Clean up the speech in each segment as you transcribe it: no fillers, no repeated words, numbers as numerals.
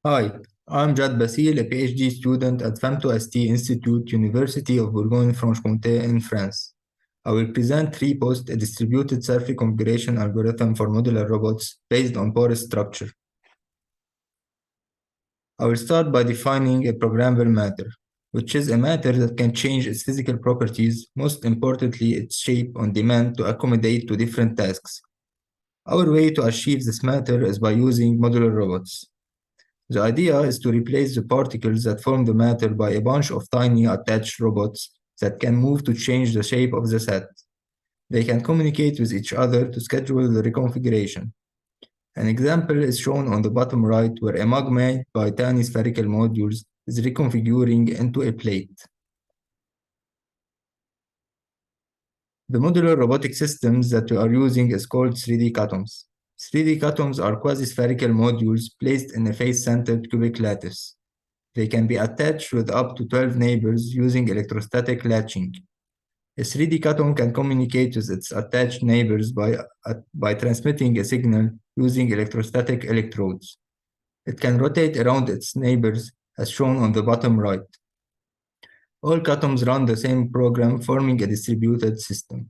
Hi, I'm Bassil, a PhD student at FEM2ST Institute, University of Bourgogne-Franche-Comté in France. I will present RePoSt, a distributed self-reconfiguration algorithm for modular robots based on porous structure. I will start by defining a programmable matter, which is a matter that can change its physical properties, most importantly its shape on demand to accommodate to different tasks. Our way to achieve this matter is by using modular robots. The idea is to replace the particles that form the matter by a bunch of tiny attached robots that can move to change the shape of the set. They can communicate with each other to schedule the reconfiguration. An example is shown on the bottom right where a mug made by tiny spherical modules is reconfiguring into a plate. The modular robotic systems that we are using is called 3D cutoms. 3D cutoms are quasi-spherical modules placed in a face-centered cubic lattice. They can be attached with up to 12 neighbors using electrostatic latching. A 3D cutom can communicate with its attached neighbors by transmitting a signal using electrostatic electrodes. It can rotate around its neighbors as shown on the bottom right. All cutoms run the same program, forming a distributed system.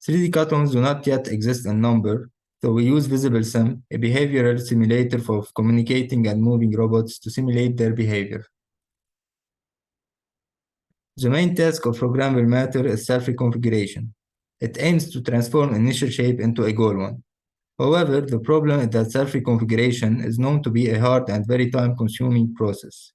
3D cutoms do not yet exist in number, so we use VisibleSim, a behavioral simulator for communicating and moving robots to simulate their behavior. The main task of Programmable Matter is self-reconfiguration. It aims to transform initial shape into a goal one. However, the problem is that self-reconfiguration is known to be a hard and very time-consuming process.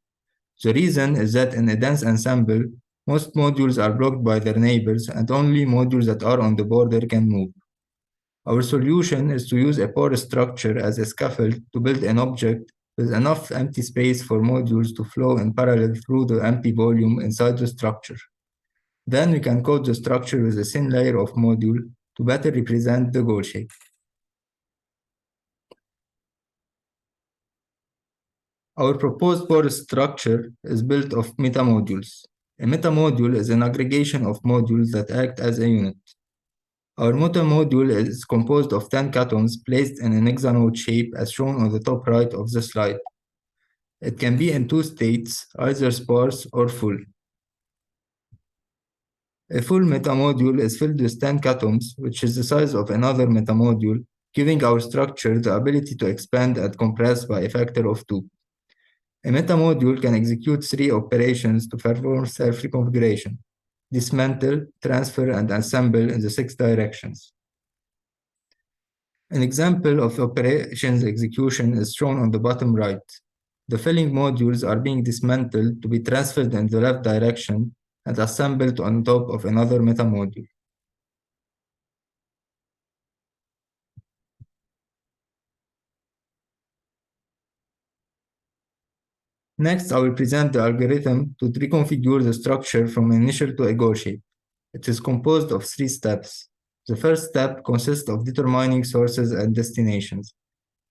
The reason is that in a dense ensemble, most modules are blocked by their neighbors and only modules that are on the border can move. Our solution is to use a porous structure as a scaffold to build an object with enough empty space for modules to flow in parallel through the empty volume inside the structure. Then we can code the structure with a thin layer of module to better represent the goal shape. Our proposed porous structure is built of metamodules. A metamodule is an aggregation of modules that act as a unit. Our metamodule is composed of 10 cutoms placed in an hexanode shape as shown on the top right of the slide. It can be in two states, either sparse or full. A full metamodule is filled with 10 cutoms, which is the size of another metamodule, giving our structure the ability to expand and compress by a factor of 2. A metamodule can execute 3 operations to perform self-reconfiguration: dismantle, transfer, and assemble in the 6 directions. An example of operations execution is shown on the bottom right. The filling modules are being dismantled to be transferred in the left direction and assembled on top of another metamodule. Next, I will present the algorithm to reconfigure the structure from initial to a goal shape. It is composed of 3 steps. The first step consists of determining sources and destinations.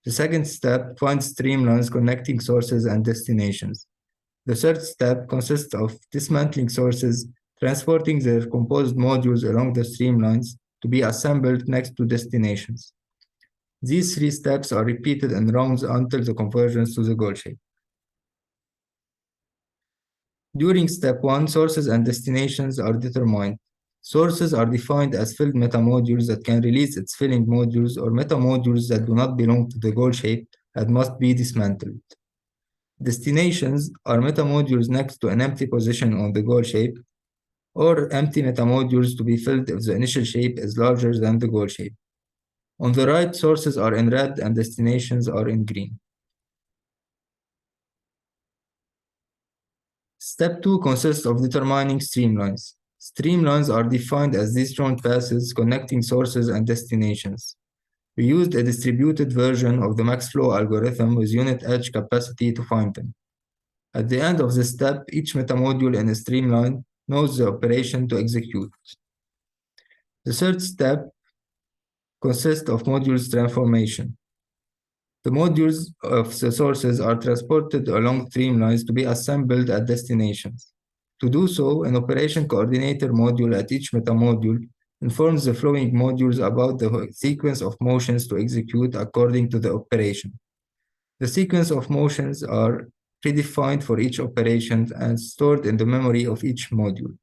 The second step finds streamlines connecting sources and destinations. The third step consists of dismantling sources, transporting their composed modules along the streamlines to be assembled next to destinations. These 3 steps are repeated in rounds until the convergence to the goal shape. During step 1, sources and destinations are determined. Sources are defined as filled metamodules that can release its filling modules or metamodules that do not belong to the goal shape and must be dismantled. Destinations are metamodules next to an empty position on the goal shape, or empty metamodules to be filled if the initial shape is larger than the goal shape. On the right, sources are in red and destinations are in green. Step 2 consists of determining streamlines. Streamlines are defined as disjoint passes connecting sources and destinations. We used a distributed version of the MaxFlow algorithm with unit edge capacity to find them. At the end of the step, each metamodule in a streamline knows the operation to execute. The third step consists of modules transformation. The modules of the sources are transported along streamlines to be assembled at destinations. To do so, an operation coordinator module at each metamodule informs the flowing modules about the sequence of motions to execute according to the operation. The sequence of motions are predefined for each operation and stored in the memory of each module.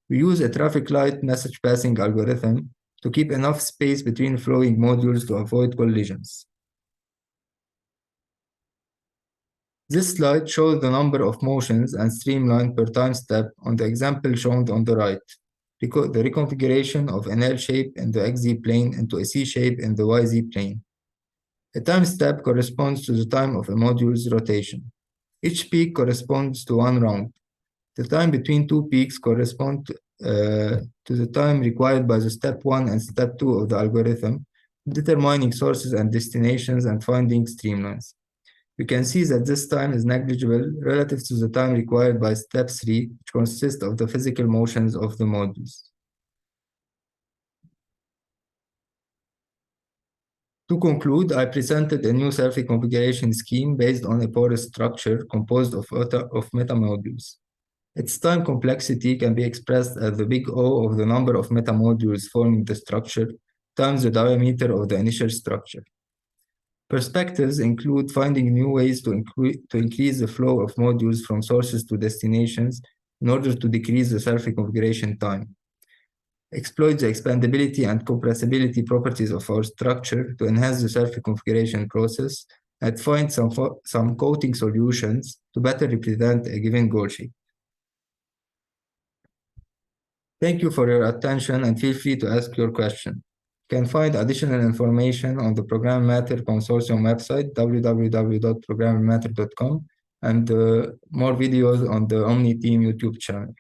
We use a traffic light message passing algorithm to keep enough space between flowing modules to avoid collisions. This slide shows the number of motions and streamline per time step on the example shown on the right. The reconfiguration of an L shape in the XZ plane into a C shape in the YZ plane. A time step corresponds to the time of a module's rotation. Each peak corresponds to one round. The time between two peaks corresponds to the time required by the step 1 and step 2 of the algorithm, determining sources and destinations and finding streamlines. We can see that this time is negligible relative to the time required by step 3, which consists of the physical motions of the modules. To conclude, I presented a new self-reconfiguration scheme based on a porous structure composed of metamodules. Its time complexity can be expressed as the big O of the number of metamodules forming the structure times the diameter of the initial structure. Perspectives include finding new ways to increase the flow of modules from sources to destinations in order to decrease the self-reconfiguration time. Exploit the expandability and compressibility properties of our structure to enhance the self-reconfiguration process, and find some coating solutions to better represent a given goal shape. Thank you for your attention and feel free to ask your question. You can find additional information on the Programmable Matter Consortium website, www.programmablemematter.com, and more videos on the Omni Team YouTube channel.